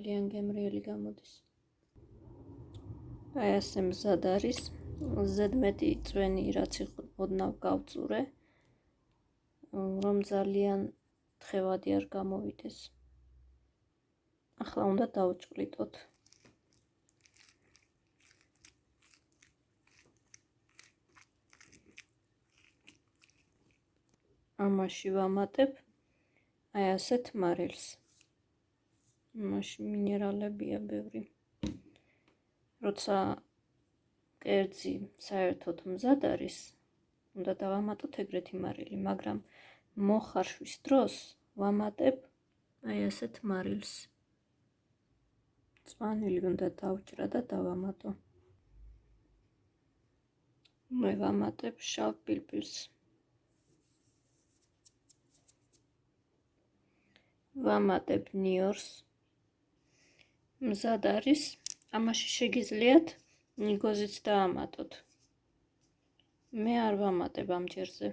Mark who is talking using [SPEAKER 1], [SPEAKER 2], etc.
[SPEAKER 1] ძალიან გემრიელი გამოდის. აი ასე მზად არის. ზედმეტი წვენი რაც ოდნავ გავწურე, რომ ძალიან თხევადი არ გამოვიდეს. ახლა უნდა დავჭყლიტოთ. ამაში ვამატებ აი ასეთ მარილს. მაშინ მინერალებია ბევრი. როცა კერძი საერთოდ მზად არის, უნდა დავამატოთ ეგრეთი მარილი, მაგრამ მოხარშვის დროს ვამატებ აი ასეთ მარილს. წვანილი უნდა დავჭრა და დავამატო. მე ვამატებ შავ პილპილს. ვამატებ ნიორს. მზად არის, ამაში შეგიძლიათ ნიგოზიც დაამატოთ. მე არ ვამატებ ამ ჯერზე.